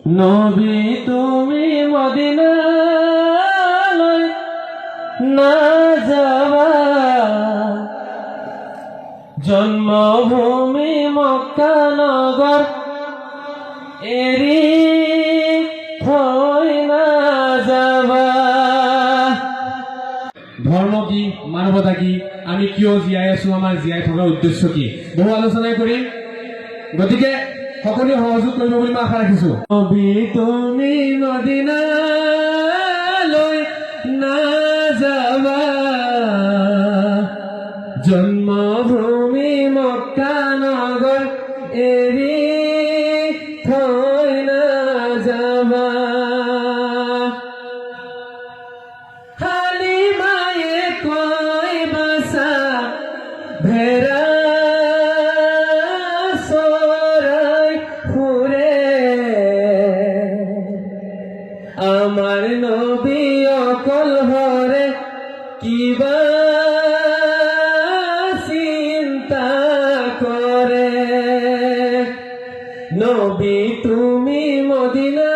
নবী তুমি মদিনায় না যাওয়া, জন্মভূমি মক্কা নগর এরি থই না যাবা। ধর্ম কি, মানৱতা কি, আমি কিয় জীয়াই আছো, আমাৰ জীয়াই থকাৰ উদ্দেশ্য কি, বহু আলোচনা কৰিম। গতিকে সকলোৱে সহযোগ কৰিব বুলি মই আশা ৰাখিছো। নবী তুমি মদিনালৈ না যাবা, জন্মভূমি মক্কা নগৰ এৰি থৈ না যাবা। হালিমায়ে কয় বাছা ভেড়া চৰাই ফুৰে, আমার নবী অকল হরে কিবা চিন্তা করে। নবী তুমি মদিনা